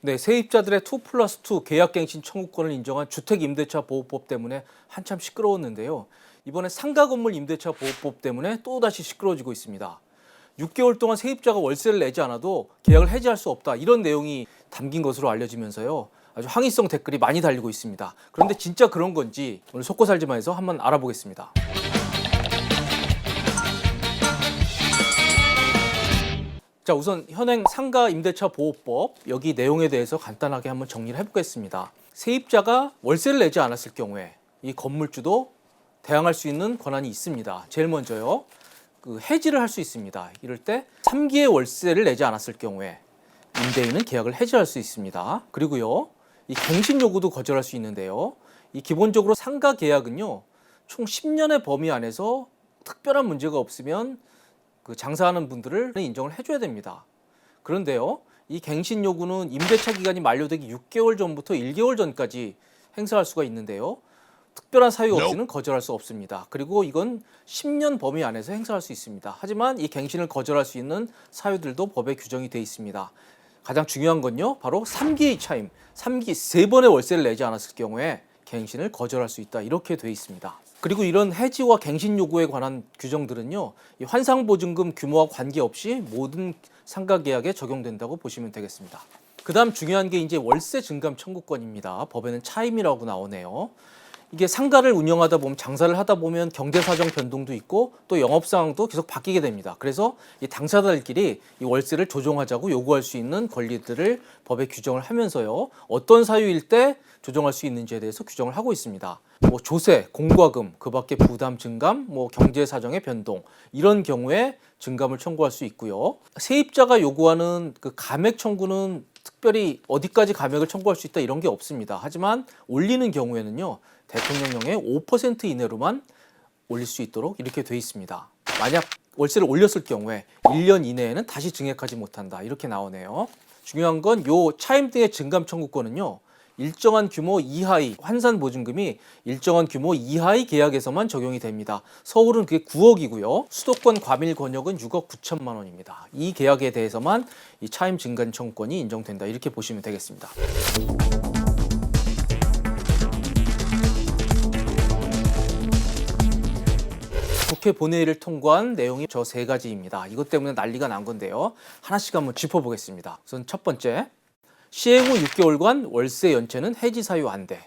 네, 세입자들의 2+2 계약갱신 청구권을 인정한 주택임대차보호법 때문에 한참 시끄러웠는데요. 이번에 상가건물 임대차 보호법 때문에 또다시 시끄러워지고 있습니다. 6개월 동안 세입자가 월세를 내지 않아도 계약을 해지할 수 없다, 이런 내용이 담긴 것으로 알려지면서요, 아주 항의성 댓글이 많이 달리고 있습니다. 그런데 진짜 그런 건지 오늘 속고살지마에서 한번 알아보겠습니다. 자, 우선 현행 상가 임대차 보호법, 여기 내용에 대해서 간단하게 한번 정리를 해보겠습니다. 세입자가 월세를 내지 않았을 경우에 이 건물주도 대항할 수 있는 권한이 있습니다. 제일 먼저요, 해지를 할 수 있습니다. 이럴 때 3기의 월세를 내지 않았을 경우에 임대인은 계약을 해지할 수 있습니다. 그리고요, 이 갱신 요구도 거절할 수 있는데요, 이 기본적으로 상가 계약은요, 총 10년의 범위 안에서 특별한 문제가 없으면 장사하는 분들을 인정을 해줘야 됩니다. 그런데요, 이 갱신 요구는 임대차 기간이 만료되기 6개월 전부터 1개월 전까지 행사할 수가 있는데요, 특별한 사유 없이는 거절할 수 없습니다. 그리고 이건 10년 범위 안에서 행사할 수 있습니다. 하지만 이 갱신을 거절할 수 있는 사유들도 법에 규정이 되어 있습니다. 가장 중요한 건요, 바로 3기의 차임, 3기 3번의 월세를 내지 않았을 경우에 갱신을 거절할 수 있다, 이렇게 되어 있습니다. 그리고 이런 해지와 갱신 요구에 관한 규정들은요, 이 환상보증금 규모와 관계없이 모든 상가 계약에 적용된다고 보시면 되겠습니다. 그 다음 중요한 게 이제 월세 증감 청구권입니다. 법에는 차임이라고 나오네요. 이게 상가를 운영하다 보면, 장사를 하다 보면 경제사정 변동도 있고 또 영업 상황도 계속 바뀌게 됩니다. 그래서 이 당사자들끼리 이 월세를 조정하자고 요구할 수 있는 권리들을 법에 규정을 하면서요, 어떤 사유일 때 조정할 수 있는지에 대해서 규정을 하고 있습니다. 뭐 조세, 공과금, 그 밖에 부담 증감, 뭐 경제사정의 변동, 이런 경우에 증감을 청구할 수 있고요. 세입자가 요구하는 그 감액 청구는 특별히 어디까지 감액을 청구할 수 있다, 이런 게 없습니다. 하지만 올리는 경우에는요, 대통령령의 5% 이내로만 올릴 수 있도록 이렇게 돼 있습니다. 만약 월세를 올렸을 경우에 1년 이내에는 다시 증액하지 못한다, 이렇게 나오네요. 중요한 건 요 차임 등의 증감 청구권은요, 일정한 규모 이하의 환산보증금이 일정한 규모 이하의 계약에서만 적용이 됩니다. 서울은 그게 9억이고요. 수도권 과밀 권역은 6억 9천만 원입니다. 이 계약에 대해서만 이 차임 증감 청구권이 인정된다, 이렇게 보시면 되겠습니다. 국회 본회의를 통과한 내용이 저 3가지입니다. 이것 때문에 난리가 난 건데요, 하나씩 한번 짚어보겠습니다. 우선 첫 번째, 시행 후 6개월간 월세 연체는 해지 사유 안돼.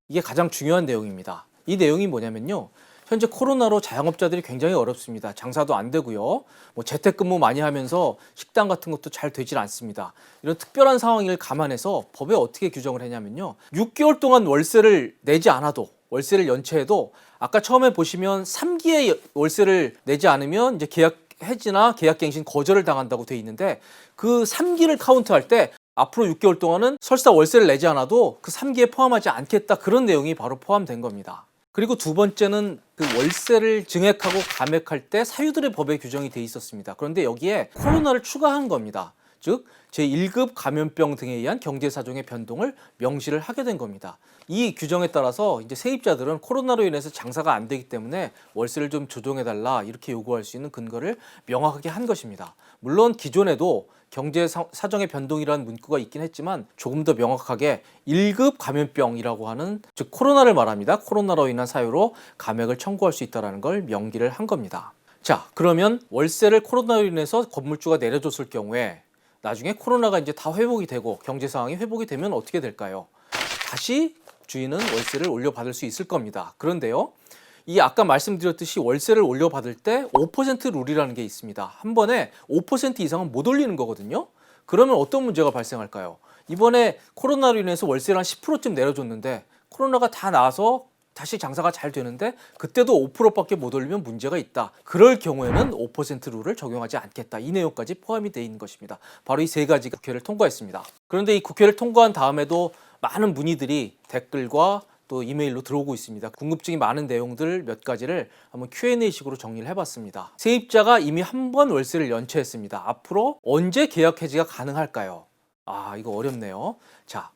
이게 가장 중요한 내용입니다. 이 내용이 뭐냐면요, 현재 코로나로 자영업자들이 굉장히 어렵습니다. 장사도 안 되고요, 뭐 재택근무 많이 하면서 식당 같은 것도 잘 되질 않습니다. 이런 특별한 상황을 감안해서 법에 어떻게 규정을 했냐면요, 6개월 동안 월세를 내지 않아도, 월세를 연체해도 아까 처음에 보시면 3기의 월세를 내지 않으면 이제 계약 해지나 계약갱신 거절을 당한다고 돼 있는데, 그 3기를 카운트할 때 앞으로 6개월 동안은 설사 월세를 내지 않아도 그 3기에 포함하지 않겠다, 그런 내용이 바로 포함된 겁니다. 그리고 두 번째는 그 월세를 증액하고 감액할 때 사유들의 법에 규정이 돼 있었습니다. 그런데 여기에 코로나를 추가한 겁니다. 즉 제1급 감염병 등에 의한 경제사정의 변동을 명시를 하게 된 겁니다. 이 규정에 따라서 이제 세입자들은 코로나로 인해서 장사가 안 되기 때문에 월세를 좀 조정해달라, 이렇게 요구할 수 있는 근거를 명확하게 한 것입니다. 물론 기존에도 경제사정의 변동이라는 문구가 있긴 했지만 조금 더 명확하게 1급 감염병이라고 하는, 즉 코로나를 말합니다. 코로나로 인한 사유로 감액을 청구할 수 있다는 걸 명기를 한 겁니다. 자, 그러면 월세를 코로나로 인해서 건물주가 내려줬을 경우에 나중에 코로나가 이제 다 회복이 되고 경제 상황이 회복이 되면 어떻게 될까요? 다시 주인은 월세를 올려받을 수 있을 겁니다. 그런데요, 이 아까 말씀드렸듯이 월세를 올려받을 때 5% 룰이라는 게 있습니다. 한 번에 5% 이상은 못 올리는 거거든요. 그러면 어떤 문제가 발생할까요? 이번에 코로나로 인해서 월세를 한 10%쯤 내려줬는데 코로나가 다 나아서 다시 장사가 잘 되는데 그때도 5%밖에 못 올리면 문제가 있다. 그럴 경우에는 5% 룰을 적용하지 않겠다. 이 내용까지 포함이 되어 있는 것입니다. 바로 이 3가지 국회를 통과했습니다. 그런데 이 국회를 통과한 다음에도 많은 문의들이 댓글과 또 이메일로 들어오고 있습니다. 궁금증이 많은 내용들 몇 가지를 한번 Q&A식으로 정리를 해봤습니다. 세입자가 이미 한 번 월세를 연체했습니다. 앞으로 언제 계약 해지가 가능할까요? 이거 어렵네요. 자,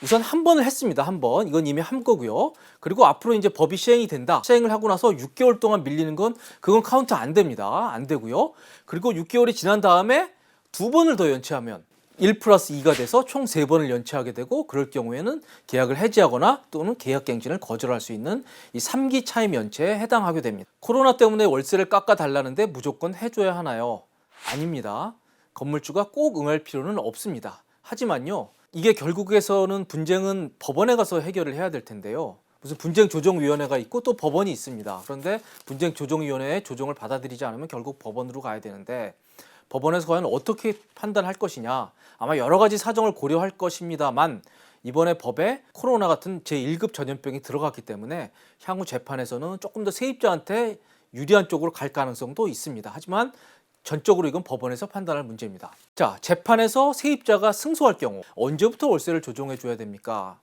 우선 한 번을 했습니다. 한 번. 이건 이미 한 거고요. 그리고 앞으로 이제 법이 시행이 된다. 시행을 하고 나서 6개월 동안 밀리는 건 그건 카운트 안 됩니다. 안 되고요. 그리고 6개월이 지난 다음에 2번을 더 연체하면 1+2가 돼서 총 3번을 연체하게 되고 그럴 경우에는 계약을 해지하거나 또는 계약갱신을 거절할 수 있는 이 3기 차임 연체에 해당하게 됩니다. 코로나 때문에 월세를 깎아달라는데 무조건 해줘야 하나요? 아닙니다. 건물주가 꼭 응할 필요는 없습니다. 하지만요, 이게 결국에서는 분쟁은 법원에 가서 해결을 해야 될 텐데요. 무슨 분쟁조정위원회가 있고 또 법원이 있습니다. 그런데 분쟁조정위원회의 조정을 받아들이지 않으면 결국 법원으로 가야 되는데 법원에서 과연 어떻게 판단할 것이냐, 아마 여러 가지 사정을 고려할 것입니다만 이번에 법에 코로나 같은 제1급 전염병이 들어갔기 때문에 향후 재판에서는 조금 더 세입자한테 유리한 쪽으로 갈 가능성도 있습니다. 하지만 전적으로 이건 법원에서 판단할 문제입니다. 자, 재판에서 세입자가 승소할 경우 언제부터 월세를 조정해 줘야 됩니까?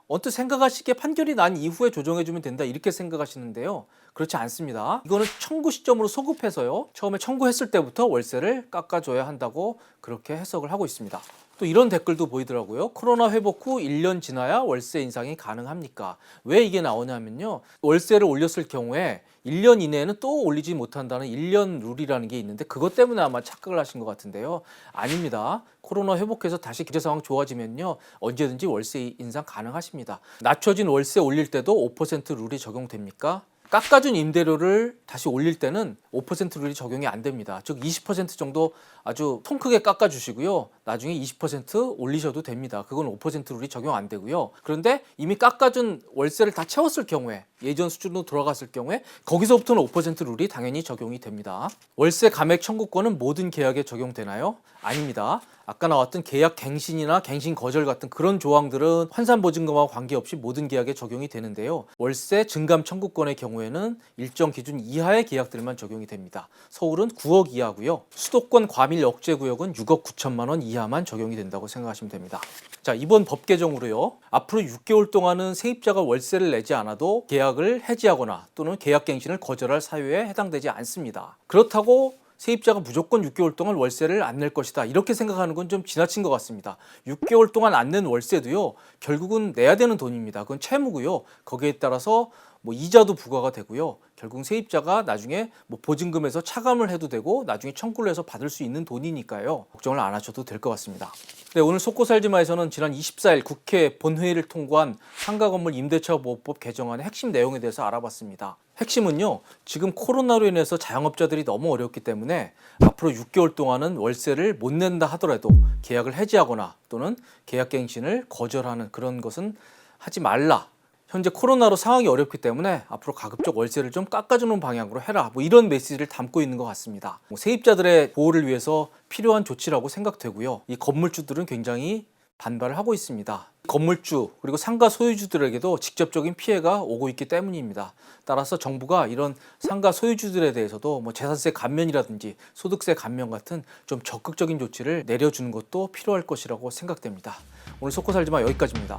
언뜻 생각하시기에 판결이 난 이후에 조정해주면 된다 이렇게 생각하시는데요. 그렇지 않습니다. 이거는 청구 시점으로 소급해서요, 처음에 청구했을 때부터 월세를 깎아줘야 한다고 그렇게 해석을 하고 있습니다. 또 이런 댓글도 보이더라고요. 코로나 회복 후 1년 지나야 월세 인상이 가능합니까? 왜 이게 나오냐면요, 월세를 올렸을 경우에 1년 이내에는 또 올리지 못한다는 1년 룰이라는 게 있는데 그것 때문에 아마 착각을 하신 것 같은데요. 아닙니다. 코로나 회복해서 다시 경제 상황 좋아지면요, 언제든지 월세 인상 가능하십니다. 낮춰진 월세 올릴 때도 5% 룰이 적용됩니까? 깎아준 임대료를 다시 올릴 때는 5% 룰이 적용이 안 됩니다. 즉 20% 정도 아주 통 크게 깎아주시고요, 나중에 20% 올리셔도 됩니다. 그건 5% 룰이 적용 안 되고요. 그런데 이미 깎아준 월세를 다 채웠을 경우에, 예전 수준으로 돌아갔을 경우에 거기서부터는 5% 룰이 당연히 적용이 됩니다. 월세 감액 청구권은 모든 계약에 적용되나요? 아닙니다. 아까 나왔던 계약 갱신이나 갱신 거절 같은 그런 조항들은 환산보증금과 관계없이 모든 계약에 적용이 되는데요. 월세 증감 청구권의 경우에는 일정 기준 이하의 계약들만 적용이 됩니다. 서울은 9억 이하고요. 수도권 과밀 억제 구역은 6억 9천만 원 이하만 적용이 된다고 생각하시면 됩니다. 자, 이번 법 개정으로요, 앞으로 6개월 동안은 세입자가 월세를 내지 않아도 계약을 해지하거나 또는 계약갱신을 거절할 사유에 해당되지 않습니다. 그렇다고 세입자가 무조건 6개월 동안 월세를 안 낼 것이다 이렇게 생각하는 건 좀 지나친 것 같습니다. 6개월 동안 안 낸 월세도요, 결국은 내야 되는 돈입니다. 그건 채무고요. 거기에 따라서 이자도 부과가 되고요. 결국 세입자가 나중에 보증금에서 차감을 해도 되고 나중에 청구를 해서 받을 수 있는 돈이니까요. 걱정을 안 하셔도 될 것 같습니다. 네, 오늘 속고살지마에서는 지난 24일 국회 본회의를 통과한 상가건물 임대차보호법 개정안의 핵심 내용에 대해서 알아봤습니다. 핵심은요, 지금 코로나로 인해서 자영업자들이 너무 어렵기 때문에 앞으로 6개월 동안은 월세를 못 낸다 하더라도 계약을 해지하거나 또는 계약갱신을 거절하는 그런 것은 하지 말라. 현재 코로나로 상황이 어렵기 때문에 앞으로 가급적 월세를 좀 깎아주는 방향으로 해라, 이런 메시지를 담고 있는 것 같습니다. 세입자들의 보호를 위해서 필요한 조치라고 생각되고요. 이 건물주들은 굉장히 반발을 하고 있습니다. 건물주 그리고 상가 소유주들에게도 직접적인 피해가 오고 있기 때문입니다. 따라서 정부가 이런 상가 소유주들에 대해서도 재산세 감면이라든지 소득세 감면 같은 좀 적극적인 조치를 내려주는 것도 필요할 것이라고 생각됩니다. 오늘 속고살지마 여기까지입니다.